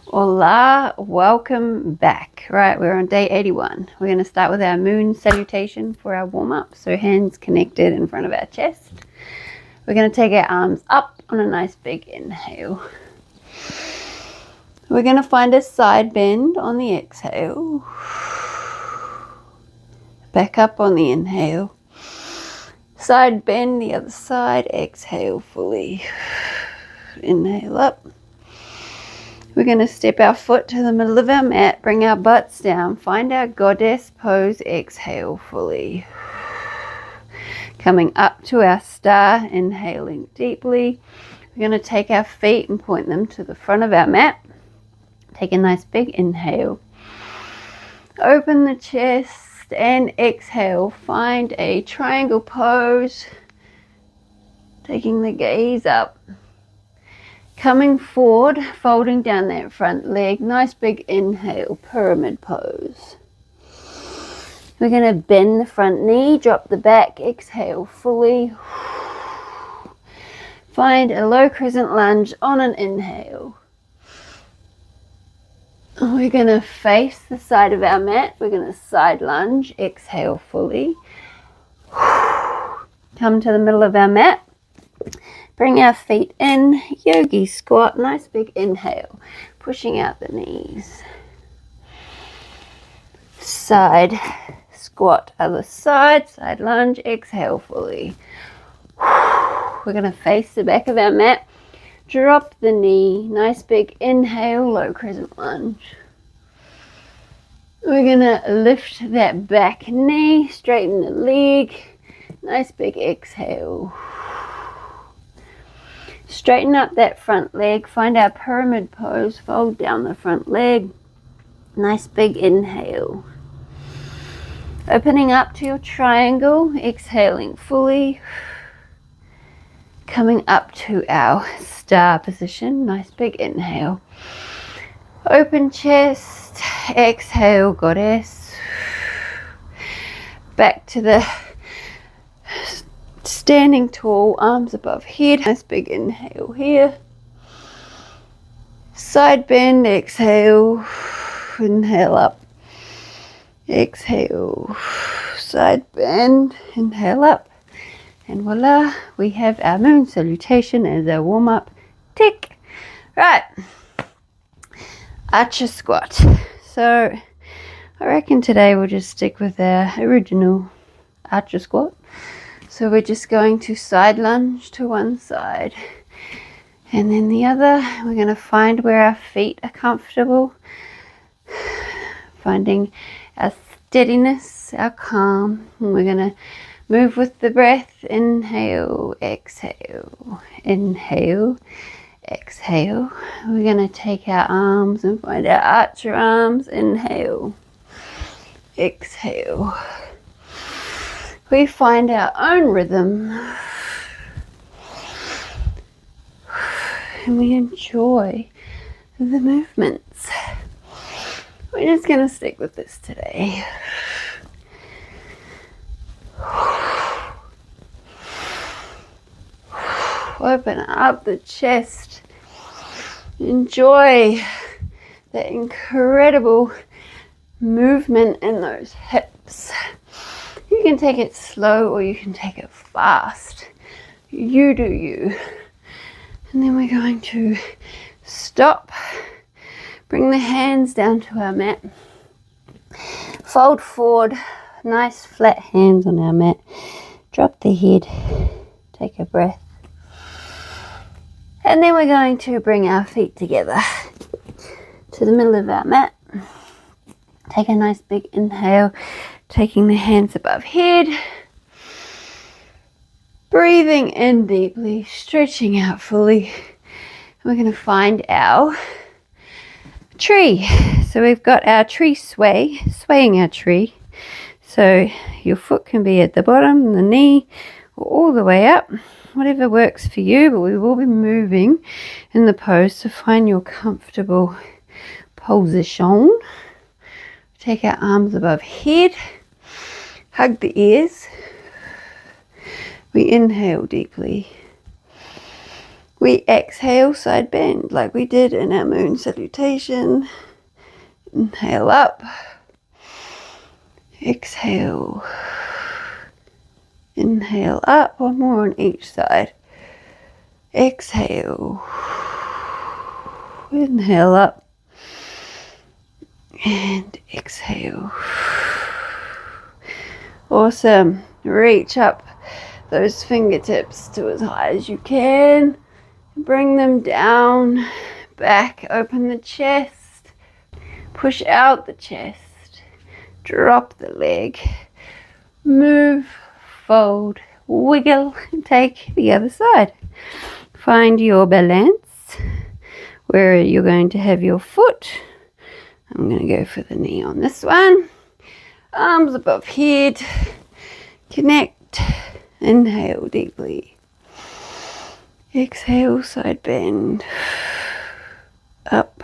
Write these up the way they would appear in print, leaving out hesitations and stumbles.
Hola, welcome back. Right, we're on day 81. We're going to start with our moon salutation for our warm-up. So hands connected in front of our chest. We're going to take our arms up on a nice big inhale. We're going to find a side bend on the exhale. Back up on the inhale. Side bend the other side. Exhale fully. Inhale up. We're going to step our foot to the middle of our mat, bring our butts down, find our goddess pose, exhale fully. Coming up to our star, inhaling deeply. We're going to take our feet and point them to the front of our mat. Take a nice big inhale. Open the chest and exhale. Find a triangle pose. Taking the gaze up. Coming forward, folding down that front leg. Nice big inhale, pyramid pose. We're going to bend the front knee, drop the back, exhale fully. Find a low crescent lunge on an inhale. We're going to face the side of our mat. We're going to side lunge, exhale fully. Come to the middle of our mat. Bring our feet in, yogi squat, nice big inhale, pushing out the knees. Side squat, other side, side lunge, exhale fully. We're going to face the back of our mat, drop the knee, nice big inhale, low crescent lunge. We're going to lift that back knee, straighten the leg, nice big exhale. Straighten up that front leg, find our pyramid pose, fold down the front leg, nice big inhale. Opening up to your triangle, exhaling fully. Coming up to our star position, nice big inhale. Open chest, exhale, goddess. Back to the standing tall, arms above head. Nice big inhale here. Side bend, exhale. Inhale up. Exhale. Side bend, inhale up. And voila, we have our moon salutation as our warm-up. Tick. Right. Archer squat. So I reckon today we'll just stick with our original archer squat. So we're just going to side lunge to one side and then the other. We're going to find where our feet are comfortable, finding our steadiness, our calm. And we're going to move with the breath. Inhale, exhale, inhale, exhale. We're going to take our arms and find our archer arms. Inhale, exhale. We find our own rhythm and we enjoy the movements. We're just going to stick with this today. Open up the chest. Enjoy the incredible movement in those hips. You can take it slow or you can take it fast. You do you. And then we're going to stop. Bring the hands down to our mat. Fold forward. Nice flat hands on our mat. Drop the head. Take a breath. And then we're going to bring our feet together to the middle of our mat. Take a nice big inhale. Taking the hands above head. Breathing in deeply, stretching out fully. We're going to find our tree. So we've got our tree swaying our tree. So your foot can be at the bottom, the knee, or all the way up. Whatever works for you, but we will be moving in the pose to find your comfortable position. Take our arms above head. Hug the ears. We inhale deeply. We exhale, side bend, like we did in our moon salutation. Inhale up. Exhale. Inhale up. One more on each side. Exhale. Inhale up. And exhale. Awesome. Reach up those fingertips to as high as you can. Bring them down. Back. Open the chest. Push out the chest. Drop the leg. Move. Fold. Wiggle. And take the other side. Find your balance where you're going to have your foot. I'm going to go for the knee on this one. Arms above head. Connect. Inhale deeply. Exhale, side bend. Up.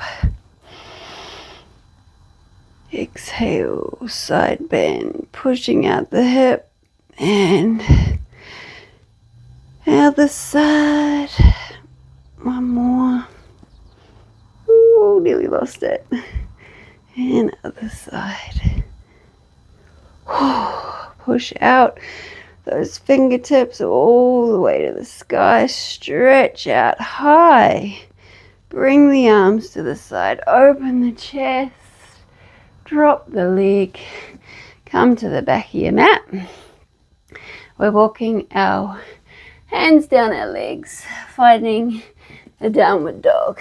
Exhale, side bend. Pushing out the hip. And other side. One more. Ooh, nearly lost it. And other side. Push out those fingertips all the way to the sky. Stretch out high. Bring the arms to the side. Open the chest. Drop the leg. Come to the back of your mat. We're walking our hands down our legs, finding a downward dog.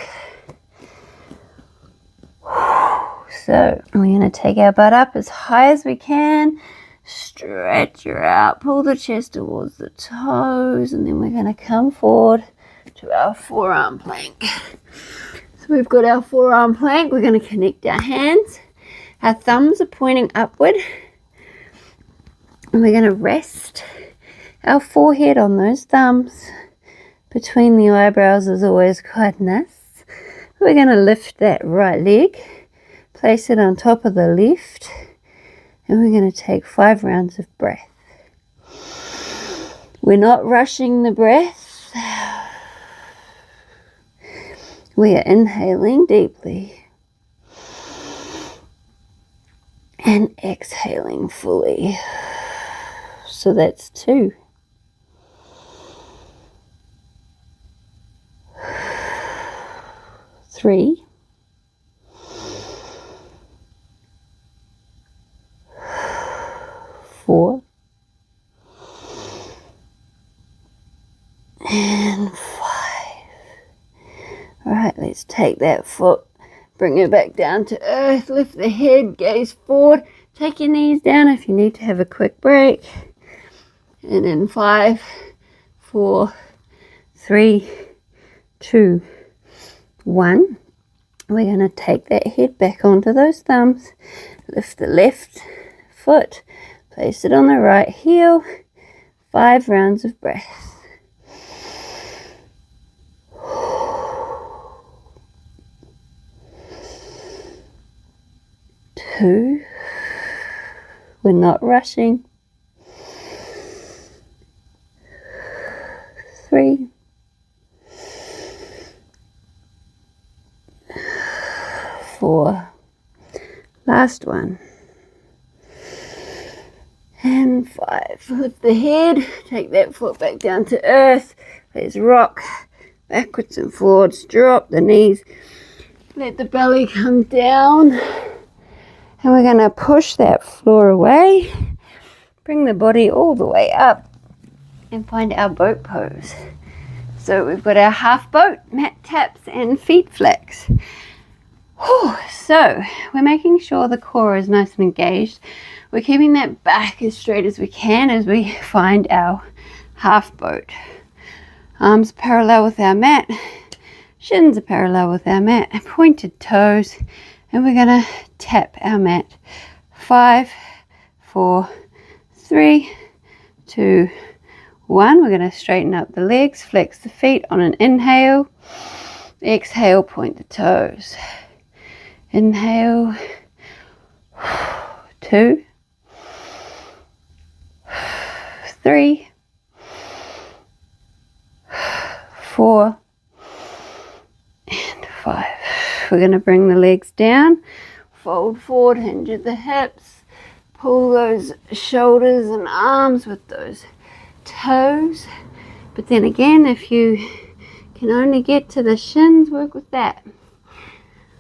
So we're going to take our butt up as high as we can. Stretch her out. Pull the chest towards the toes. And then we're going to come forward to our forearm plank. So we've got our forearm plank. We're going to connect our hands. Our thumbs are pointing upward. And we're going to rest our forehead on those thumbs. Between the eyebrows is always quite nice. We're going to lift that right leg. Place it on top of the left. And we're going to take 5 rounds of breath. We're not rushing the breath. We are inhaling deeply. And exhaling fully. So that's 2. 3. 4. And 5. All right, let's take that foot, bring it back down to earth, lift the head, gaze forward, take your knees down if you need to have a quick break. And in 5, 4, 3, 2, 1. We're going to take that head back onto those thumbs, lift the left foot, place it on the right heel, 5 rounds of breath. 2. We're not rushing. 3. 4. Last one. And 5. Lift the head, take that foot back down to earth. Let's rock backwards and forwards. Drop the knees. Let the belly come down. And we're going to push that floor away. Bring the body all the way up. And find our boat pose. So we've got our half boat, mat taps and feet flex. So we're making sure the core is nice and engaged. We're keeping that back as straight as we can as we find our half boat. Arms parallel with our mat. Shins are parallel with our mat. Pointed toes. And we're going to tap our mat. 5, 4, 3, 2, 1. We're going to straighten up the legs. Flex the feet on an inhale. Exhale, point the toes. Inhale. 2, 3, 4, 5. We're going to bring the legs down, fold forward, hinge at the hips, pull those shoulders and arms with those toes. But then again, if you can only get to the shins, work with that.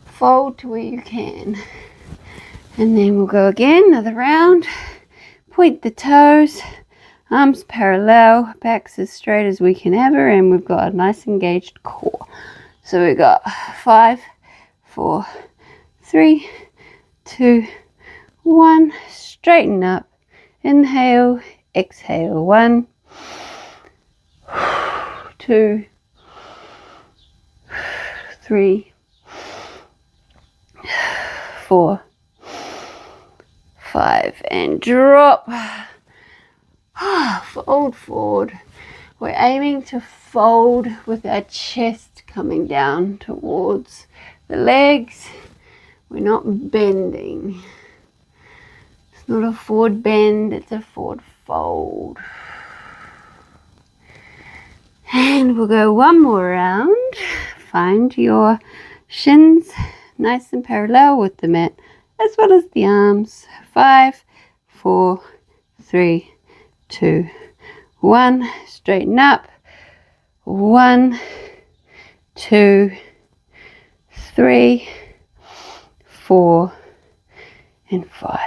Fold to where you can. And then we'll go again, another round. Point the toes, arms parallel, backs as straight as we can ever, and we've got a nice engaged core. So we've got 5, 4, 3, 2, 1. Straighten up. Inhale, exhale. 1, 2, 3, 4, 5, and drop. Fold forward. We're aiming to fold with our chest coming down towards the legs. We're not bending. It's not a forward bend, it's a forward fold. And we'll go one more round. Find your shins nice and parallel with the mat, as well as the arms. 5, 4, 3, 2, 1. Straighten up. 1, 2, 3, 4, and 5.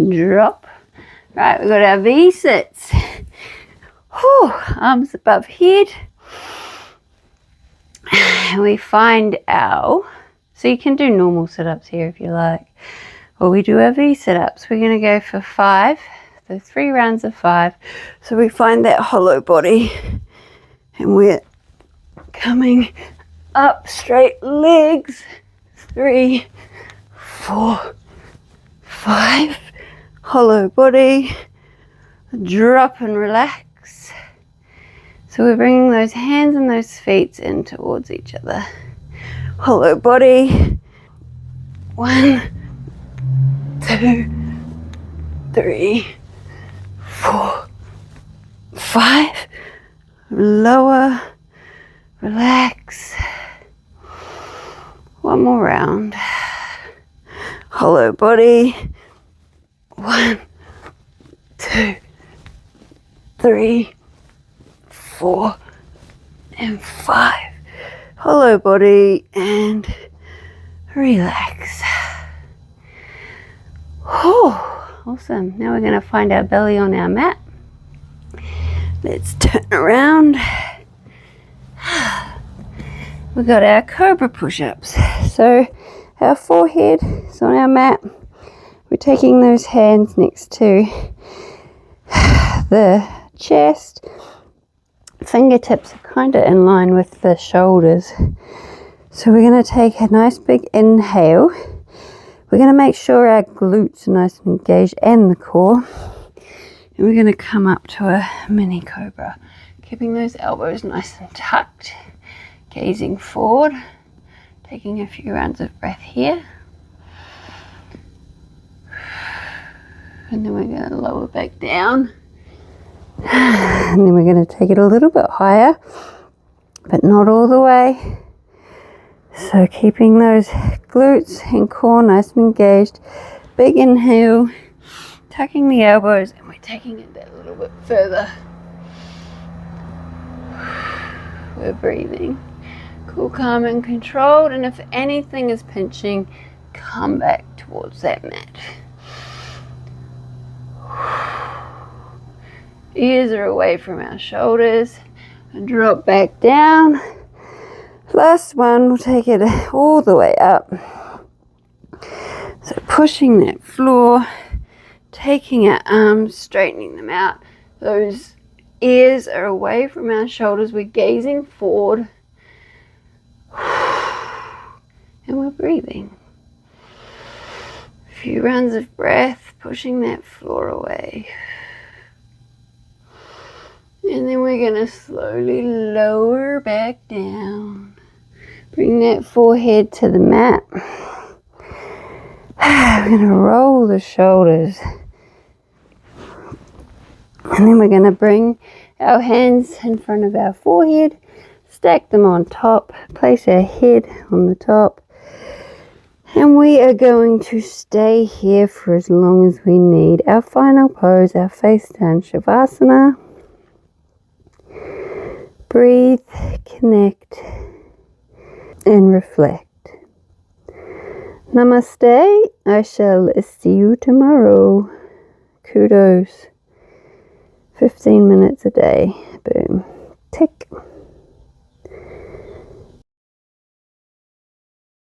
Drop. Right, we've got our V-sits. Arms above head. And we find our, so you can do normal sit-ups here if you like, or we do our V sit-ups. We're going to go for 5, so 3 rounds of 5. So we find that hollow body, and we're coming up, straight legs. 3, 4, 5, hollow body, drop and relax. So we're bringing those hands and those feet in towards each other. Hollow body. 1, 2, 3, 4, 5. Lower. Relax. One more round. Hollow body. 1, 2, 3, 4, and 5. Hollow body and relax. Awesome. Now we're going to find our belly on our mat. Let's turn around. We've got our Cobra Push-ups. So our forehead is on our mat. We're taking those hands next to the chest. Fingertips are kind of in line with the shoulders. So we're going to take a nice big inhale. We're going to make sure our glutes are nice and engaged and the core. And we're going to come up to a mini cobra, keeping those elbows nice and tucked, gazing forward, taking a few rounds of breath here. And then we're going to lower back down. And then we're going to take it a little bit higher, but not all the way. So keeping those glutes and core nice and engaged. Big inhale, tucking the elbows, and we're taking it that little bit further. We're breathing. Cool, calm, and controlled. And if anything is pinching, come back towards that mat. Ears are away from our shoulders, and drop back down. Last one, we'll take it all the way up. So pushing that floor, taking our arms, straightening them out. Those ears are away from our shoulders. We're gazing forward. And we're breathing. A few rounds of breath, pushing that floor away. And then we're going to slowly lower back down. Bring that forehead to the mat. We're going to roll the shoulders. And then we're going to bring our hands in front of our forehead. Stack them on top, place our head on the top, and we are going to stay here for as long as we need. Our final pose, our face down Savasana. Breathe, connect, and reflect. Namaste. I shall see you tomorrow. Kudos. 15 minutes a day. Boom. Tick.